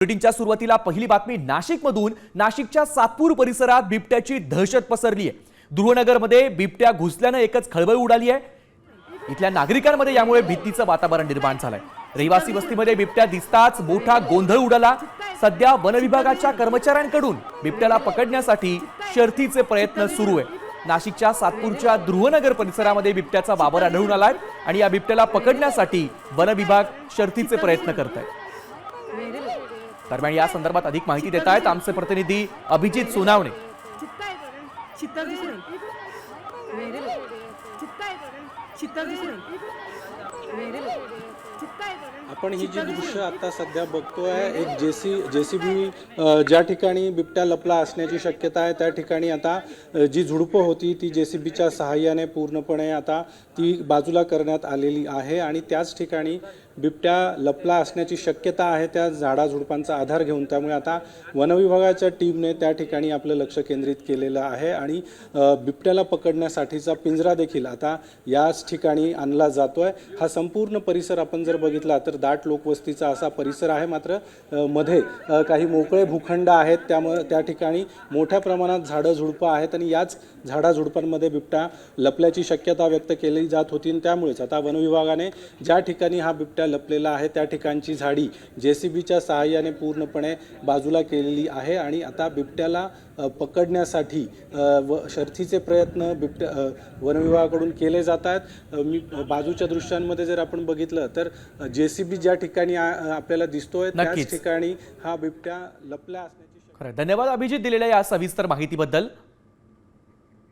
बुलेटिनच्या सुरुवातीला पहिली बातमी नाशिकमधून। नाशिकच्या सातपूर परिसरात बिबट्याची दहशत पसरली आहे। ध्रुवनगरमध्ये बिबट्या घुसल्याने एकच खळबळ उडाली आहे। इथल्या नागरिकांमध्ये यामुळे भीतीचं वातावरण निर्माण झालंय। रहिवासी वस्तीमध्ये बिबट्या दिसताच मोठा गोंधळ उडाला। सध्या वन विभागाच्या कर्मचाऱ्यांकडून बिबट्याला पकडण्यासाठी शर्थीचे प्रयत्न सुरू आहे। नाशिकच्या सातपूरच्या ध्रुवनगर परिसरामध्ये बिबट्याचा वावर आढळून आलाय आणि या बिबट्याला पकडण्यासाठी वन विभाग शर्थीचे प्रयत्न करत आहे। दरम्यान या संदर्भात अधिक माहिती देत आहेत आमचे प्रतिनिधी अभिजित सोनावणे। आपण ही जी दृश्य आता सध्या बघतोय, एक जेसीबी ज्या ठिकाणी बिबट्या लपला असण्याची शक्यता आहे त्या ठिकाणी आता जी झुडपं होती ती जेसीबीच्या सहाय्याने पूर्णपणे आता ती बाजूला करण्यात आलेली आहे आणि त्याच ठिकाणी बिबट्या लपला असण्याची शक्यता आहे त्या झाडाझुडपांचा आधार घेऊन। त्यामुळे आता वनविभागाच्या टीमने त्या ठिकाणी आपलं लक्ष केंद्रित केलेलं आहे आणि बिबट्याला पकडण्यासाठीचा पिंजरा देखील आता याच ठिकाणी आणला जातोय। हा संपूर्ण परिसर आपण जर बघितला तर दाट लोकवस्तीचा असा परिसर आहे, मात्र मध्ये काही मोकळे भूखंड आहेत, त्यामुळे त्या ठिकाणी मोठ्या प्रमाणात झाडं झुडपं आहेत आणि याच झाडाझुडपांमध्ये बिबट्या लपल्याची शक्यता व्यक्त केली जात होती। त्यामुळेच आता वनविभागाने ज्या ठिकाणी हा बिबट्या लपलेला आहे त्या ठिकाणची झाडी जेसीबीच्या सहाय्याने पूर्णपणे बाजूला केलेली आहे आणि आता बिबट्याला पकडण्यासाठी शर्थीचे प्रयत्न वनविभागाकडून केले जात आहेत। मी बाजूच्या दृश्यांमध्ये जर आपण बघितलं तर जेसीबी ज्या ठिकाणी आपल्याला दिसतोय त्याच ठिकाणी हा बिबट्या लपला असण्याची। धन्यवाद अभिजित दिलेल्या या सविस्तर माहितीबद्दल।